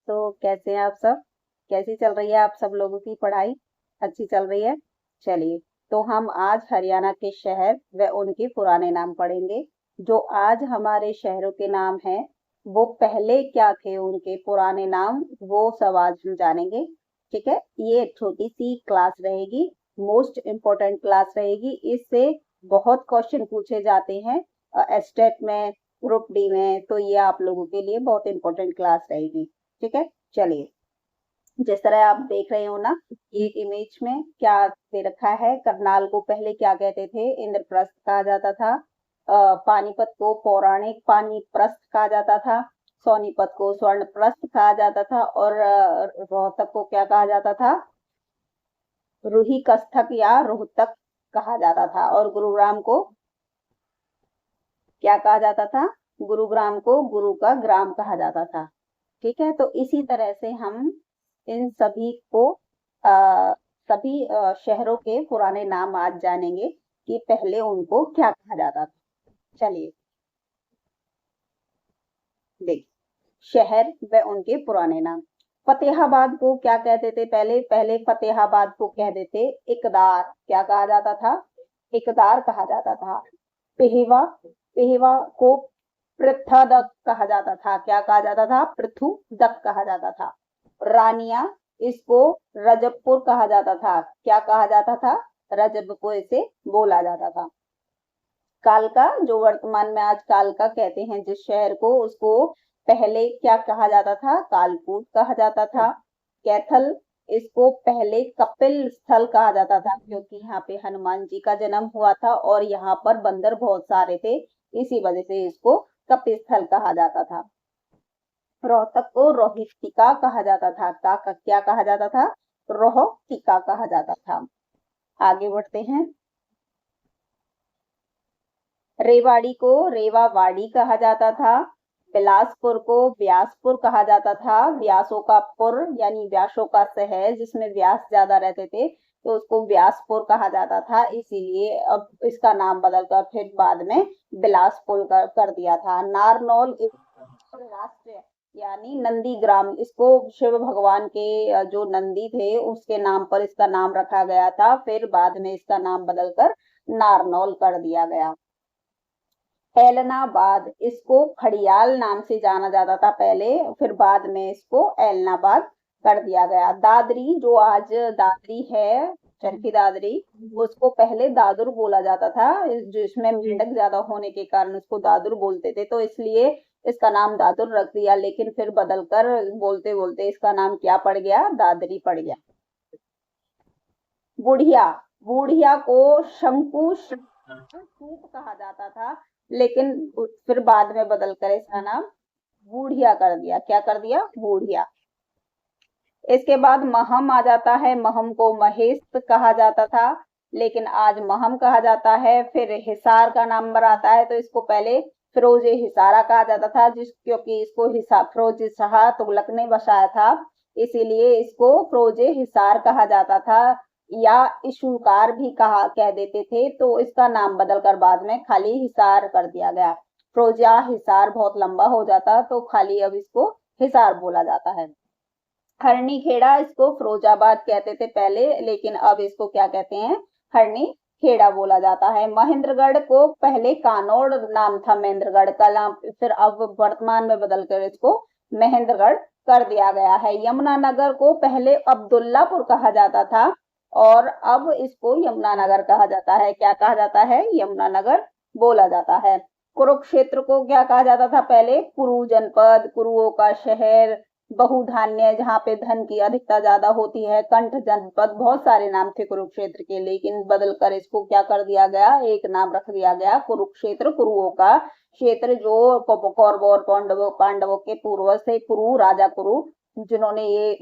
तो कैसे हैं आप सब? कैसी चल रही है आप सब लोगों की पढ़ाई? अच्छी चल रही है? चलिए, तो हम आज हरियाणा के शहर व उनके पुराने नाम पढ़ेंगे। जो आज हमारे शहरों के नाम हैं, वो पहले क्या थे उनके पुराने नाम, वो सब आज हम जानेंगे। ठीक है, ये एक छोटी सी क्लास रहेगी, मोस्ट इम्पोर्टेंट क्लास रहेगी। इससे बहुत क्वेश्चन पूछे जाते हैं एस्टेट में, ग्रुप डी में, तो ये आप लोगों के लिए बहुत इंपॉर्टेंट क्लास रहेगी। ठीक है, चलिए। जिस तरह आप देख रहे हो ना, ये इमेज में क्या दे रखा है। करनाल को पहले क्या कहते थे? इंद्रप्रस्थ कहा जाता था। पानीपत को पौराणिक पानीप्रस्थ कहा जाता था। सोनीपत को स्वर्णप्रस्थ कहा जाता था। और रोहतक को क्या कहा जाता था? रुहीकस्थक या रोहतक कहा जाता था। और गुरुग्राम को क्या कहा जाता था? गुरुग्राम को गुरु का ग्राम कहा जाता था। ठीक है, तो इसी तरह से हम इन सभी को सभी शहरों के पुराने नाम आज जानेंगे कि पहले उनको क्या कहा जाता था। चलिए देखिए, शहर व उनके पुराने नाम। फतेहाबाद को क्या कहते थे? पहले पहले फतेहाबाद को कहते थे इकदार। क्या कहा जाता था? इकदार कहा जाता था। पेहवा पेहवा को पृथ्वदक कहा जाता था। क्या कहा जाता था? पृथुदक कहा जाता था। रानिया, इसको रजबपुर कहा जाता था। क्या कहा जाता था? रजबपुर इसे बोला जाता था। कालका, जो वर्तमान में आज कालका कहते हैं जिस शहर को, उसको पहले क्या कहा जाता था? कालकूट कहा जाता था। कैथल, इसको पहले कपिल स्थल कहा जाता था, क्योंकि यहाँ पे हनुमान जी का जन्म हुआ था और यहाँ पर बंदर बहुत सारे थे, इसी वजह से इसको कपिल स्थल कहा जाता था। रोहतक को रोहिष्टिका कहा जाता था। क्या कहा जाता था? रोहटिका कहा जाता था। आगे बढ़ते हैं। रेवाड़ी को रेवावाड़ी कहा जाता था। बिलासपुर को व्यासपुर कहा जाता था। व्यासों का पुर यानी व्यासों का शहर, जिसमें व्यास ज्यादा रहते थे, तो उसको व्यासपुर कहा जाता था। इसीलिए अब इसका नाम बदलकर फिर बाद में बिलासपुर कर दिया था। नारनौल राष्ट्र यानी नंदी ग्राम, इसको शिव भगवान के जो नंदी थे उसके नाम पर इसका नाम रखा गया था। फिर बाद में इसका नाम बदलकर नारनौल कर दिया गया। ऐलनाबाद, इसको खड़ियाल नाम से जाना जाता था पहले, फिर बाद में इसको ऐलनाबाद कर दिया गया। दादरी, जो आज दादरी है, चरखी दादरी, उसको पहले दादुर बोला जाता था। जिसमें मेंढक ज्यादा होने के कारण उसको दादुर बोलते थे, तो इसलिए इसका नाम दादुर रख दिया। लेकिन फिर बदलकर बोलते बोलते इसका नाम क्या पड़ गया? दादरी पड़ गया। बुढ़िया, बुढ़िया को शंकु सूप कहा जाता था, लेकिन फिर बाद में बदलकर इसका नाम बूढ़िया कर दिया। क्या कर दिया? बूढ़िया। इसके बाद महम आ जाता है। महम को महेश कहा जाता था, लेकिन आज महम कहा जाता है। फिर हिसार का नंबर आता है, तो इसको पहले फिरोज हिसारा कहा जाता था, क्योंकि इसको फिरोज शाह तुगलक ने बसाया था, इसीलिए इसको फिरोज हिसार कहा जाता था, या इशुकार भी कह देते थे। तो इसका नाम बदलकर बाद में खाली हिसार कर दिया गया। फिरोजा हिसार बहुत लंबा हो जाता, तो खाली अब इसको हिसार बोला जाता है। हरनी खेड़ा, इसको फिरोजाबाद कहते थे पहले, लेकिन अब इसको क्या कहते हैं? हरनी खेड़ा बोला जाता है। महेंद्रगढ़ को पहले कानौड़ नाम था, महेंद्रगढ़ का नाम, फिर अब वर्तमान में बदलकर इसको महेंद्रगढ़ कर दिया गया है। यमुनानगर को पहले अब्दुल्लापुर कहा जाता था, और अब इसको यमुनानगर कहा जाता है। क्या कहा जाता है? यमुनानगर बोला जाता है। कुरुक्षेत्र को क्या कहा जाता था पहले? कुरु जनपद, कुरुओं का शहर, बहुधान्य, जहाँ पे धन की अधिकता ज्यादा होती है, कंठ जनपद, बहुत सारे नाम थे कुरुक्षेत्र के, लेकिन बदलकर इसको क्या कर दिया गया? एक नाम रख दिया गया, कुरुक्षेत्र, कुरुओं का क्षेत्र। जो कौरवों और पांडवों के पूर्वज थे, कुरु, राजा कुरु, जिन्होंने ये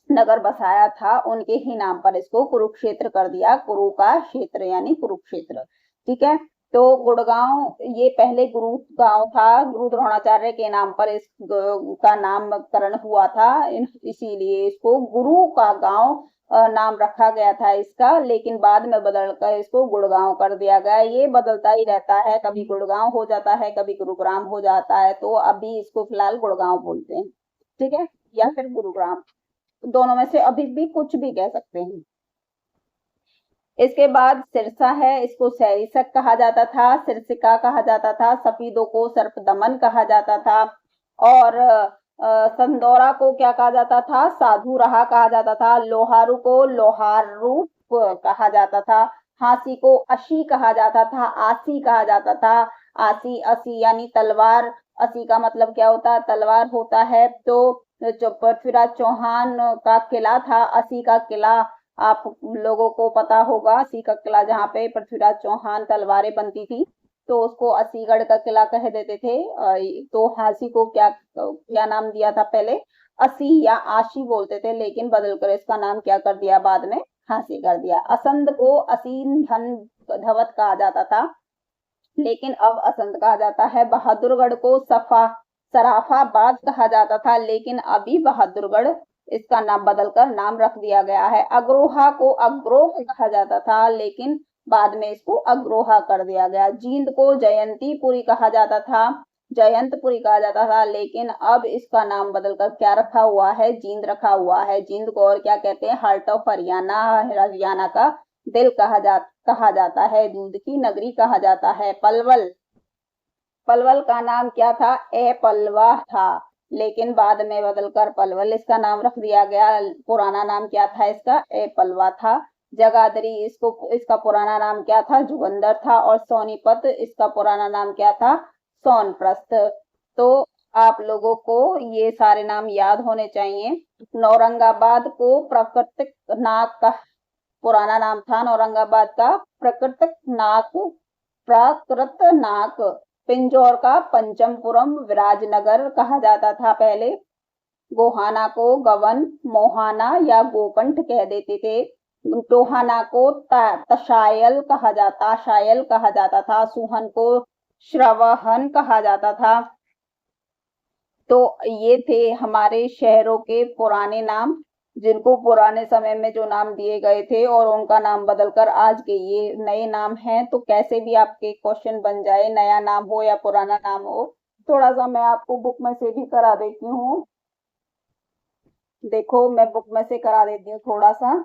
नगर बसाया था, उनके ही नाम पर इसको कुरुक्षेत्र कर दिया। कुरु का क्षेत्र यानी कुरुक्षेत्र। ठीक है, तो गुड़गांव ये पहले गुरु गांव था, गुरु द्रोणाचार्य के नाम पर इसका नामकरण हुआ था, इसीलिए इसको गुरु का गांव नाम रखा गया था इसका, लेकिन बाद में बदलकर इसको गुड़गांव कर दिया गया। ये बदलता ही रहता है, कभी गुड़गांव हो जाता है, कभी गुरुग्राम हो जाता है, तो अभी इसको फिलहाल गुड़गांव बोलते हैं। ठीक है, या फिर गुरुग्राम, दोनों में से अभी भी कुछ भी कह सकते हैं। इसके बाद सिरसा है, इसको सैरिसक कहा जाता था, सिरसिका कहा जाता था, सफीदों को सर्पदमन कहा जाता था, और संदौरा को क्या कहा जाता था, साधु रहा कहा जाता था, लोहारू को लोहारूप कहा जाता था, हांसी को अशी कहा जाता था, आसी कहा जाता था, आसी असी यानी तलवार, असी का मतलब क्या होता है, तलवार होता है। तो जो पृथ्वीराज चौहान का किला था, असी का किला, आप लोगों को पता होगा, असी का किला जहाँ पे पृथ्वीराज चौहान तलवारें बनती थी, तो उसको असीगढ़ का किला कह देते थे। तो हांसी को क्या क्या नाम दिया था पहले, असी या आशी बोलते थे, लेकिन बदलकर इसका नाम क्या कर दिया बाद में, हांसी कर दिया। असंध को असीन धन धवत कहा जाता था, लेकिन अब असंध कहा जाता है। बहादुरगढ़ को सराफाबाद कहा जाता था, लेकिन अभी बहादुरगढ़ इसका नाम बदलकर नाम रख दिया गया है। अग्रोहा को अग्रोह कहा जाता था, लेकिन बाद में इसको अग्रोहा कर दिया गया। जींद को जयंतीपुरी कहा जाता था, जयंतपुरी कहा जाता था, लेकिन अब इसका नाम बदलकर क्या रखा हुआ है, जींद रखा हुआ है। जींद को और क्या कहते हैं, हार्ट ऑफ हरियाणा, हरियाणा का दिल कहा जाता है, दूध की नगरी कहा जाता है। पलवल, पलवल का नाम क्या था, ए पलवा था, लेकिन बाद में बदलकर पलवल इसका नाम रख दिया गया। पुराना नाम क्या था इसका, ए पलवा था। जगाधरी, इसका पुराना नाम क्या था, जुगंदर था। और सोनीपत, इसका पुराना नाम क्या था, सोनप्रस्थ। तो आप लोगों को ये सारे नाम याद होने चाहिए। औरंगाबाद को प्राकृतिक नाक का पुराना नाम था, औरंगाबाद का प्राकृत नाक। पिंजौर का पंचमपुरम विराजनगर कहा जाता था पहले। गोहाना को गवन, मोहाना या गोकंठ कह देते थे। टोहाना को तशायल कहा जाता था। सुहन को श्रवहन कहा जाता था। तो ये थे हमारे शहरों के पुराने नाम, जिनको पुराने समय में जो नाम दिए गए थे और उनका नाम बदलकर आज के ये नए नाम हैं। तो कैसे भी आपके क्वेश्चन बन जाए, नया नाम हो या पुराना नाम हो, थोड़ा सा मैं आपको बुक में से भी करा देती हूँ। देखो मैं बुक में से करा देती हूँ थोड़ा सा।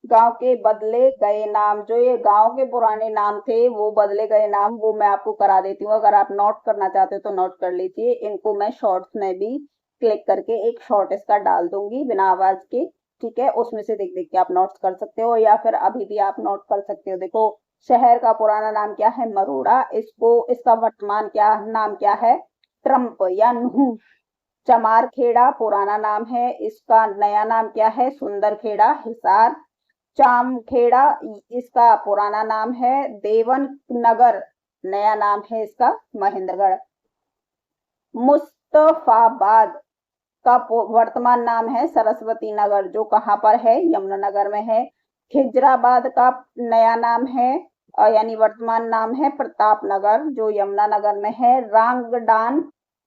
गांव के बदले गए नाम, जो ये गांव के पुराने नाम थे वो बदले गए नाम, वो मैं आपको करा देती हूँ। अगर आप नोट करना चाहते हो तो नोट कर लीजिए। इनको मैं शॉर्ट्स में भी क्लिक करके एक शॉर्ट इसका डाल दूंगी बिना आवाज के, ठीक है। उसमें से देख देख के आप नोट्स कर सकते हो, या फिर अभी भी आप नोट कर सकते हो। देखो, शहर का पुराना नाम क्या है, मरोड़ा। इसका वर्तमान नाम क्या है, ट्रम्प या नूह। चमारखेड़ा पुराना नाम है, इसका नया नाम क्या है, सुंदरखेड़ा, हिसार। चामखेड़ा, इसका पुराना नाम है देवन नगर, नया नाम है इसका महेंद्रगढ़। मुस्तफाबाद का वर्तमान नाम है सरस्वती नगर, जो कहां पर है, यमुनानगर में है। खिजराबाद का नया नाम है यानी वर्तमान नाम है प्रतापनगर, जो यमुनानगर में है। रांगडान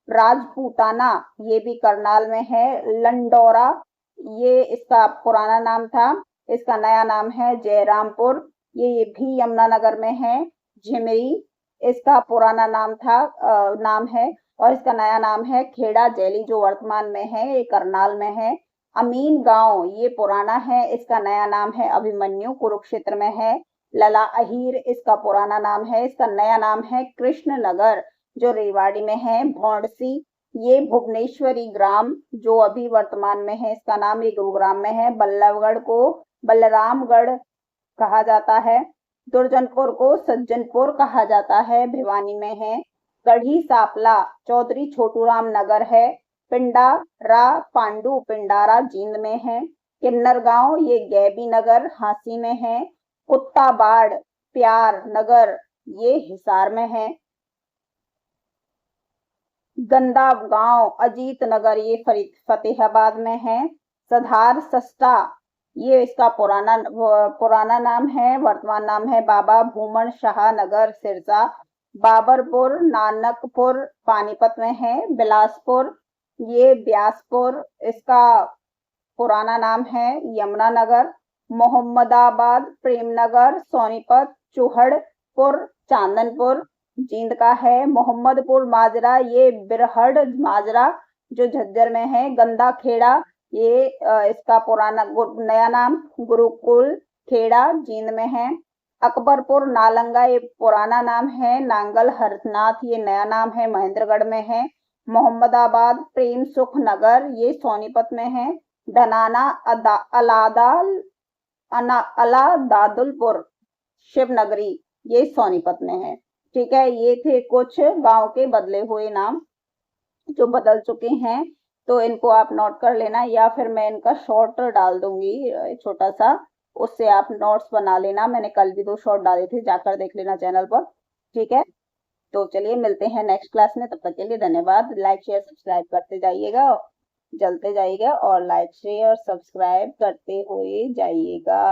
राजपूताना, ये भी करनाल में है। लंडौरा, ये इसका पुराना नाम था, इसका नया नाम है जयरामपुर, ये भी यमुनानगर में है। झिमरी, इसका पुराना नाम है और इसका नया नाम है खेड़ा जैली, जो वर्तमान में है, ये करनाल में है। अमीन गांव, ये पुराना है, इसका नया नाम है अभिमन्यु, कुरुक्षेत्र में है। लला अहीर, इसका पुराना नाम है, इसका नया नाम है कृष्णनगर, जो रेवाड़ी में है। भौंडसी, ये भुवनेश्वरी ग्राम, जो अभी वर्तमान में है, इसका नाम ये गुरुग्राम में है। बल्लभगढ़ को बलरामगढ़ कहा जाता है। दुर्जनपुर को सज्जनपुर कहा जाता है, भिवानी में है। गढ़ी सापला चौधरी छोटूराम नगर है। पिंडारा पांडु पिंडारा जींद में है। किन्नर गांव, ये गैबी नगर हांसी में है। कुत्ताबाड़ प्यार नगर, ये हिसार में है। गंदा गांव अजीत नगर, ये फतेहाबाद में है। सधार सस्ता, ये इसका पुराना नाम है, वर्तमान नाम है बाबा भूमन शाह नगर सिरसा। बाबरपुर नानकपुर पानीपत में है। बिलासपुर, ये ब्यासपुर, इसका पुराना नाम है यमुनानगर। मोहम्मदाबाद प्रेमनगर सोनीपत। चूहड़पुर चांदनपुर जींद का है। मोहम्मदपुर माजरा, ये बिरहड़ माजरा जो झज्जर में है। गंदा खेड़ा, ये इसका पुराना नया नाम गुरुकुल खेड़ा जींद में है। अकबरपुर नालंगा, ये पुराना नाम है। नांगल हरनाथ, ये नया नाम है, महेंद्रगढ़ में है। मोहम्मदाबाद प्रेम सुख नगर, ये सोनीपत में है। धनाना अलादादुलपुर शिवनगरी, ये सोनीपत में है। ठीक है, ये थे कुछ गांव के बदले हुए नाम जो बदल चुके हैं, तो इनको आप नोट कर लेना, या फिर मैं इनका शॉर्ट डाल दूंगी छोटा सा, उससे आप नोट्स बना लेना। मैंने कल भी 2 शॉर्ट डाले थे, जाकर देख लेना चैनल पर। ठीक है, तो चलिए मिलते हैं नेक्स्ट क्लास में, तब तक के लिए धन्यवाद। लाइक शेयर सब्सक्राइब करते जाइएगा, चलते जाइएगा और लाइक शेयर सब्सक्राइब करते हुए जाइएगा।